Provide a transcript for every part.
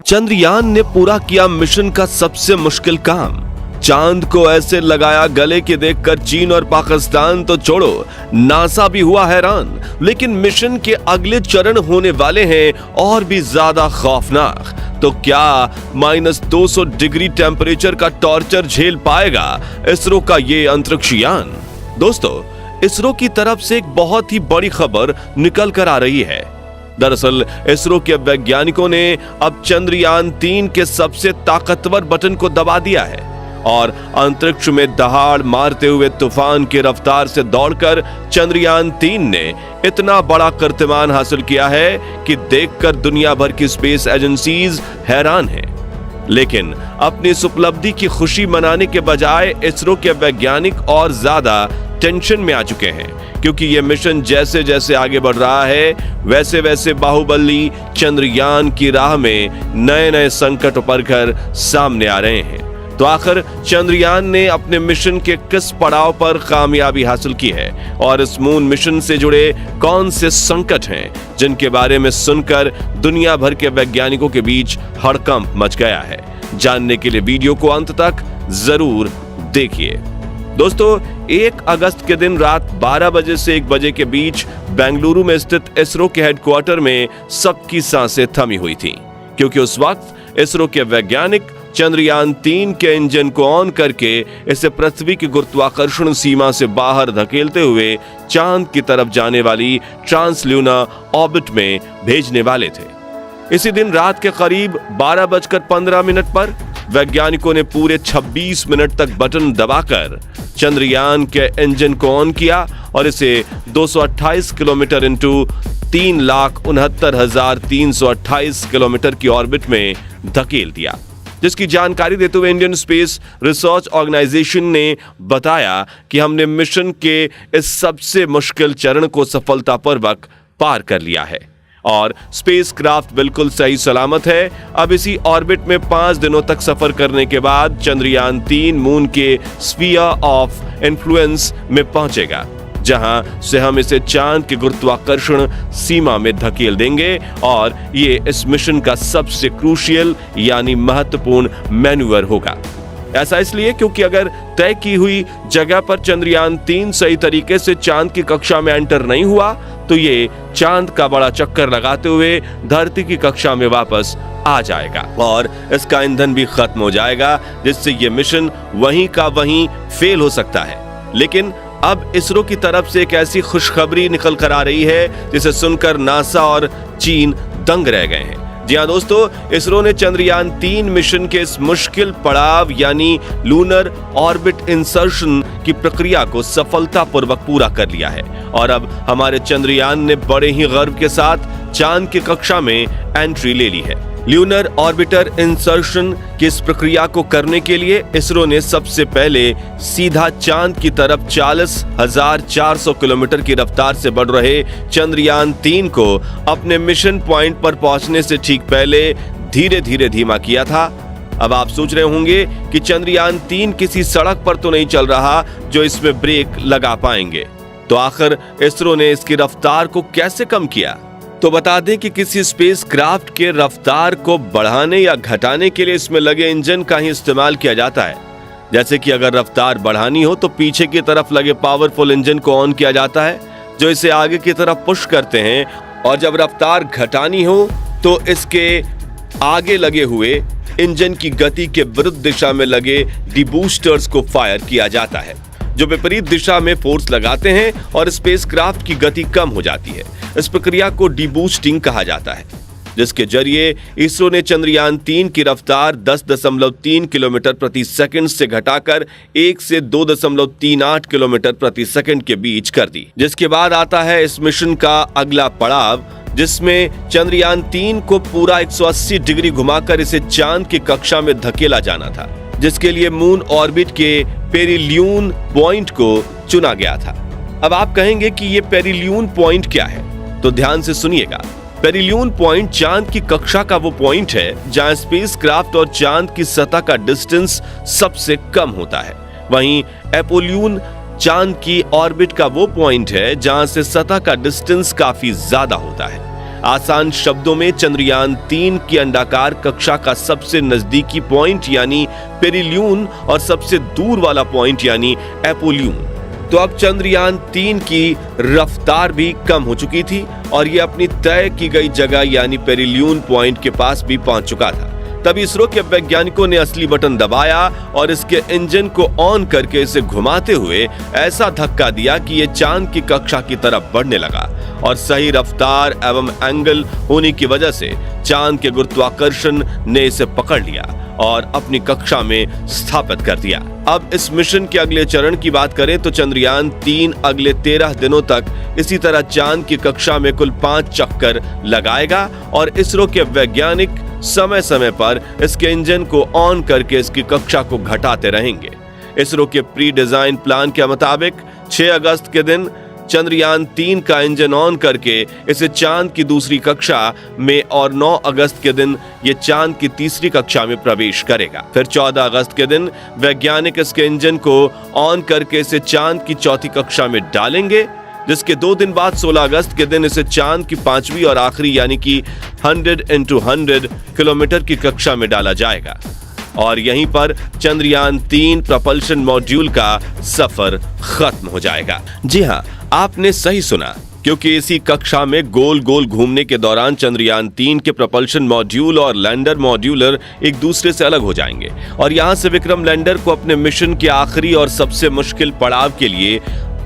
चंद्रयान ने पूरा किया मिशन का सबसे मुश्किल काम। चांद को ऐसे लगाया गले कि देखकर चीन और पाकिस्तान तो छोड़ो, नासा भी हुआ हैरान। लेकिन मिशन के अगले चरण होने वाले हैं और भी ज्यादा खौफनाक। तो क्या -200 डिग्री टेम्परेचर का टॉर्चर झेल पाएगा इसरो का ये अंतरिक्ष यान? दोस्तों, इसरो की तरफ से एक बहुत ही बड़ी खबर निकल कर आ रही है। दरअसल इसरो के वैज्ञानिकों ने अब चंद्रयान 3 के सबसे ताकतवर बटन को दबा दिया है और अंतरिक्ष में दहाड़ मारते हुए तूफान की रफ्तार से दौड़कर चंद्रयान 3 ने इतना बड़ा कीर्तिमान हासिल किया है कि देखकर दुनिया भर की स्पेस एजेंसीज हैरान हैं। लेकिन अपनी इस उपलब्धि की खुशी मनाने के बजाय इसरो के वैज्ञानिक और ज्यादा टेंशन में आ चुके हैं, क्योंकि यह मिशन जैसे जैसे आगे बढ़ रहा है वैसे वैसे बाहुबली चंद्रयान की राह में नए नए संकट उभर कर सामने आ रहे हैं। तो आखिर चंद्रयान ने अपने मिशन के किस पड़ाव पर कामयाबी हासिल की है और इस मून मिशन से जुड़े कौन से संकट हैं जिनके बारे में सुनकर दुनिया भर के वैज्ञानिकों के बीच हड़कंप मच गया है? जानने के लिए वीडियो को अंत तक जरूर देखिए। दोस्तों, 1 अगस्त के दिन रात 12 बजे से 1 बजे के बीच बेंगलुरु में स्थित इसरो के हेडक्वार्टर में सबकी सांसें थमी हुई थीं, क्योंकि उस वक्त इसरो के वैज्ञानिक चंद्रयान 3 के इंजन को ऑन करके इसे पृथ्वी की गुरुत्वाकर्षण सीमा से बाहर धकेलते हुए चांद की तरफ जाने वाली ट्रांसल्यूनर ऑर्बिट में भेजने वाले थे। इसी दिन रात के करीब 12:15 पर वैज्ञानिकों ने पूरे 26 मिनट तक बटन दबाकर चंद्रयान के इंजन को ऑन किया और इसे 228 किलोमीटर इंटू 3,69,328 किलोमीटर की ऑर्बिट में धकेल दिया, जिसकी जानकारी देते हुए इंडियन स्पेस रिसर्च ऑर्गेनाइजेशन ने बताया कि हमने मिशन के इस सबसे मुश्किल चरण को सफलतापूर्वक पार कर लिया है और स्पेसक्राफ्ट बिल्कुल सही सलामत है। अब इसी ऑर्बिट में 5 दिनों तक सफर करने के बाद चंद्रयान 3 मून के स्फीयर ऑफ इन्फ्लुएंस में पहुंचेगा, जहां से हम इसे चांद के गुरुत्वाकर्षण सीमा में धकेल देंगे और ये इस मिशन का सबसे क्रूशियल यानी महत्वपूर्ण मैन्यूवर होगा। ऐसा इसलिए क्योंकि अगर तय की हुई जगह पर चंद्रयान 3 सही तरीके से चांद की कक्षा में एंटर नहीं हुआ तो ये चांद का बड़ा चक्कर लगाते हुए धरती की कक्षा में वापस आ जाएगा और इसका ईंधन भी खत्म हो जाएगा, जिससे ये मिशन वहीं का वहीं फेल हो सकता है। लेकिन अब इसरो की तरफ से एक ऐसी खुशखबरी निकल कर आ रही है जिसे सुनकर नासा और चीन दंग रह गए हैं। जी हाँ दोस्तों, इसरो ने चंद्रयान 3 मिशन के इस मुश्किल पड़ाव यानी लूनर ऑर्बिट इंसर्शन की प्रक्रिया को सफलतापूर्वक पूरा कर लिया है और अब हमारे चंद्रयान ने बड़े ही गर्व के साथ चांद की कक्षा में एंट्री ले ली है। ल्यूनर ऑर्बिटर इंसर्शन की इस प्रक्रिया को करने के लिए इसरो ने सबसे पहले सीधा चांद की तरफ 40,400 किलोमीटर की रफ्तार से बढ़ रहे चंद्रयान 3 को अपने मिशन पॉइंट पर पहुंचने से ठीक पहले धीरे धीरे धीमा किया था। अब आप सोच रहे होंगे कि चंद्रयान 3 किसी सड़क पर तो नहीं चल रहा जो इसमें ब्रेक लगा पाएंगे, तो आखिर इसरो ने इसकी रफ्तार को कैसे कम किया? तो बता दें कि किसी स्पेसक्राफ्ट के रफ्तार को बढ़ाने या घटाने के लिए इसमें लगे इंजन का ही इस्तेमाल किया जाता है। जैसे कि अगर रफ्तार बढ़ानी हो तो पीछे की तरफ लगे पावरफुल इंजन को ऑन किया जाता है जो इसे आगे की तरफ पुश करते हैं, और जब रफ्तार घटानी हो तो इसके आगे लगे हुए इंजन की गति के विरुद्ध दिशा में लगे डिबूस्टर्स को फायर किया जाता है, जो विपरीत दिशा में फोर्स लगाते हैं और स्पेसक्राफ्ट की गति कम हो जाती है। इस प्रक्रिया को डीबूस्टिंग कहा जाता है, जिसके जरिए इसरो ने चंद्रयान 3 की रफ्तार 10.3 किलोमीटर प्रति सेकंड से घटाकर 1 से 2.38 किलोमीटर प्रति सेकंड के बीच कर दी। जिसके बाद आता है इस मिशन का अगला पड़ाव, जिसमें चंद्रयान 3 को पूरा 180 डिग्री घुमाकर इसे चांद की कक्षा में धकेला जाना था, जिसके लिए मून ऑर्बिट के पेरिलियन पॉइंट को चुना गया था। अब आप कहेंगे कि ये पेरिलियन पॉइंट क्या है, तो ध्यान से सुनिएगा। पेरिलियन पॉइंट चांद की कक्षा का वो पॉइंट है जहां स्पेसक्राफ्ट और चांद की सतह का डिस्टेंस सबसे कम होता है। वहीं एपोलियन चांद की ऑर्बिट का वो पॉइंट है जहां से सतह का डिस्टेंस काफी ज्यादा होता है। आसान शब्दों में चंद्रयान 3 की अंडाकार कक्षा का सबसे नजदीकी पॉइंट यानी पेरिलियन और सबसे दूर वाला पॉइंट यानी एपोलियन। तो अब चंद्रयान 3 की रफ्तार भी कम हो चुकी थी और ये अपनी तय की गई जगह यानी पेरिलियन पॉइंट के पास भी पहुंच चुका था। तब इसरो के वैज्ञानिकों ने असली बटन दबाया और इसके इंजन को ऑन करके इसे घुमाते हुए ऐसा धक्का दिया कि ये चांद की कक्षा की तरफ बढ़ने लगा और सही रफ्तार एवं एंगल होने की वजह से चांद के गुरुत्वाकर्षण ने इसे पकड़ लिया और अपनी कक्षा में स्थापित कर दिया। अब इस मिशन के अगले चरण की बात करें तो चंद्रयान 3 अगले 13 दिनों तक इसी तरह चांद की कक्षा में कुल 5 चक्कर लगाएगा और इसरो के वैज्ञानिक समय समय पर इसके इंजन को ऑन करके इसकी कक्षा को घटाते रहेंगे। इसरो के प्री डिजाइन प्लान के मुताबिक 6 अगस्त के दिन चंद्रयान 3 का इंजन ऑन करके इसे चांद की दूसरी कक्षा में और 9 अगस्त के दिन ये चांद की तीसरी कक्षा में प्रवेश करेगा। फिर 14 अगस्त के दिन वैज्ञानिक इसके इंजन को ऑन करके इसे चांद की चौथी कक्षा में डालेंगे, जिसके 2 दिन बाद 16 अगस्त के दिन इसे चांद की 5वीं और आखिरी यानी कि 100 × 100 किलोमीटर की कक्षा में डाला जाएगा और यहीं पर चंद्रयान 3 प्रपल्शन मॉड्यूल का सफर खत्म हो जाएगा। जी हाँ, आपने सही सुना, क्योंकि इसी कक्षा में गोल गोल घूमने के दौरान चंद्रयान 3 के प्रपल्शन मॉड्यूल और लैंडर मॉड्यूलर एक दूसरे से अलग हो जाएंगे और यहां से विक्रम लैंडर को अपने मिशन के आखिरी और सबसे मुश्किल पड़ाव के लिए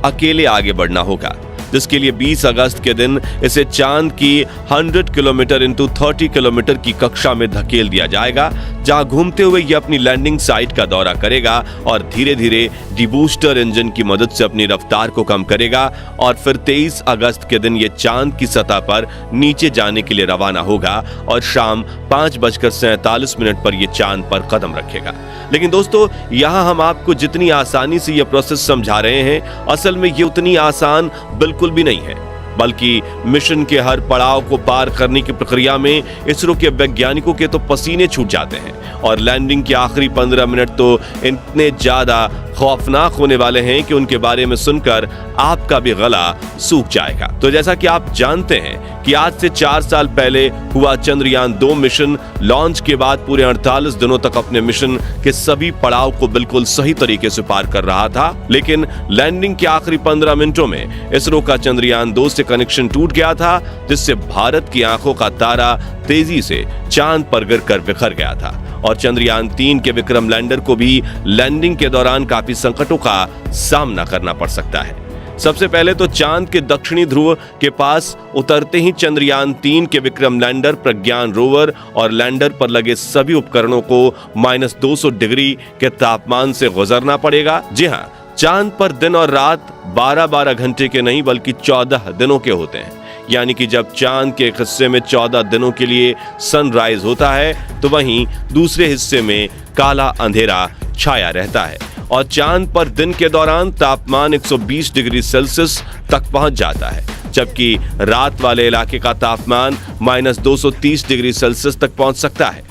अकेले आगे बढ़ना होगा, जिसके लिए 20 अगस्त के दिन इसे चांद की 100 किलोमीटर × 30 किलोमीटर की कक्षा में धकेल दिया जाएगा, जहां घूमते हुए यह अपनी लैंडिंग साइट का दौरा करेगा और धीरे धीरे डीबूस्टर इंजन की मदद से अपनी रफ्तार को कम करेगा और फिर 23 अगस्त के दिन यह चांद की सतह पर नीचे जाने के लिए रवाना होगा और शाम 5:47 पर यह चांद पर कदम रखेगा। लेकिन दोस्तों, यहां हम आपको जितनी आसानी से यह प्रोसेस समझा रहे हैं, असल में ये उतनी आसान बिल्कुल भी नहीं है, बल्कि मिशन के हर पड़ाव को पार करने की प्रक्रिया में इसरो के वैज्ञानिकों के तो पसीने छूट जाते हैं और लैंडिंग के आखिरी 15 मिनट तो इतने ज्यादा खौफनाक होने वाले हैं कि उनके बारे में सुनकर आपका भी गला सूख जाएगा। तो जैसा कि आप जानते हैं कि आज से 4 साल पहले हुआ चंद्रयान 2 मिशन लॉन्च के बाद पूरे 48 दिनों तक अपने मिशन के सभी पड़ाव को बिल्कुल सही तरीके से पार कर रहा था, लेकिन लैंडिंग के आखिरी 15 मिनटों में इसरो का चंद्रयान 2 से कनेक्शन टूट गया था, जिससे भारत की आंखों का तारा तेजी से चांद पर गिरकर बिखर गया था और चंद्रयान 3 के विक्रम लैंडर को भी लैंडिंग के दौरान काफी संकटों का सामना करना पड़ सकता है। सबसे पहले तो चांद के दक्षिणी ध्रुव के पास उतरते ही चंद्रयान 3 के विक्रम लैंडर, प्रज्ञान रोवर और लैंडर पर लगे सभी उपकरणों को -200 डिग्री के तापमान से गुजरना पड़ेगा। जी हाँ, चांद पर दिन और रात 12-12 घंटे के नहीं बल्कि 14 दिनों के होते हैं, यानी कि जब चांद के एक हिस्से में 14 दिनों के लिए सनराइज होता है तो वहीं दूसरे हिस्से में काला अंधेरा छाया रहता है और चांद पर दिन के दौरान तापमान 120 डिग्री सेल्सियस तक पहुंच जाता है, जबकि रात वाले इलाके का तापमान -230 डिग्री सेल्सियस तक पहुंच सकता है।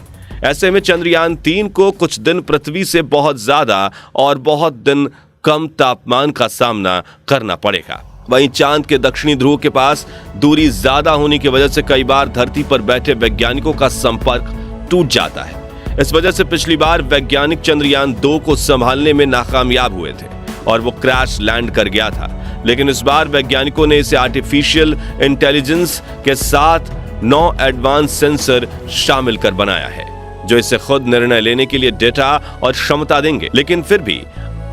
ऐसे में चंद्रयान 3 को कुछ दिन पृथ्वी से बहुत ज्यादा और बहुत दिन कम तापमान का सामना करना पड़ेगा। वहीं चांद के दक्षिणी ध्रुव के पास दूरी ज्यादा होने की वजह से कई बार धरती पर बैठे वैज्ञानिकों का संपर्क टूट जाता है। इस वजह से पिछली बार वैज्ञानिक चंद्रयान 2 को संभालने में नाकामयाब हुए थे और वो क्रैश लैंड कर गया था, लेकिन इस बार वैज्ञानिकों ने इसे आर्टिफिशियल इंटेलिजेंस के साथ 9 एडवांस सेंसर शामिल कर बनाया है, जो इसे खुद निर्णय लेने के लिए डेटा और क्षमता देंगे। लेकिन फिर भी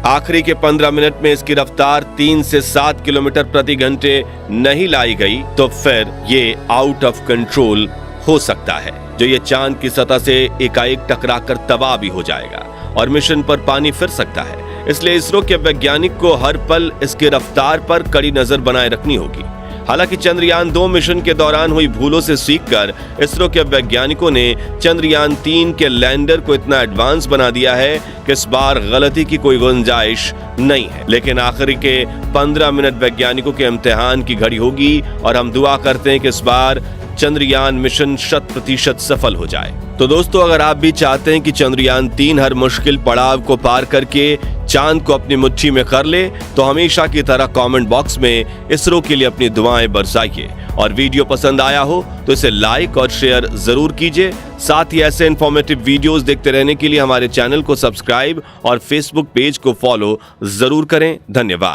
आखिरी के 15 मिनट में इसकी रफ्तार 3 से 7 किलोमीटर प्रति घंटे नहीं लाई गई तो फिर ये आउट ऑफ कंट्रोल हो सकता है, जो ये चांद की सतह से एकाएक टकराकर तबाह भी हो जाएगा और मिशन पर पानी फिर सकता है। इसलिए इसरो के वैज्ञानिक को हर पल इसकी रफ्तार पर कड़ी नजर बनाए रखनी होगी। हालांकि चंद्रयान 2 मिशन के दौरान हुई भूलों से सीखकर इसरो के वैज्ञानिकों ने चंद्रयान 3 के लैंडर को इतना एडवांस बना दिया है कि इस बार गलती की कोई गुंजाइश नहीं है। लेकिन आखिरी के 15 मिनट वैज्ञानिकों के इम्तिहान की घड़ी होगी और हम दुआ करते हैं कि इस बार चंद्रयान मिशन 100% सफल हो जाए। तो दोस्तों, अगर आप भी चाहते हैं कि चंद्रयान 3 हर मुश्किल पड़ाव को पार करके चांद को अपनी मुट्ठी में कर ले तो हमेशा की तरह कमेंट बॉक्स में इसरो के लिए अपनी दुआएं बरसाइए और वीडियो पसंद आया हो तो इसे लाइक और शेयर जरूर कीजिए। साथ ही ऐसे इंफॉर्मेटिव वीडियोस देखते रहने के लिए हमारे चैनल को सब्सक्राइब और फेसबुक पेज को फॉलो जरूर करें। धन्यवाद।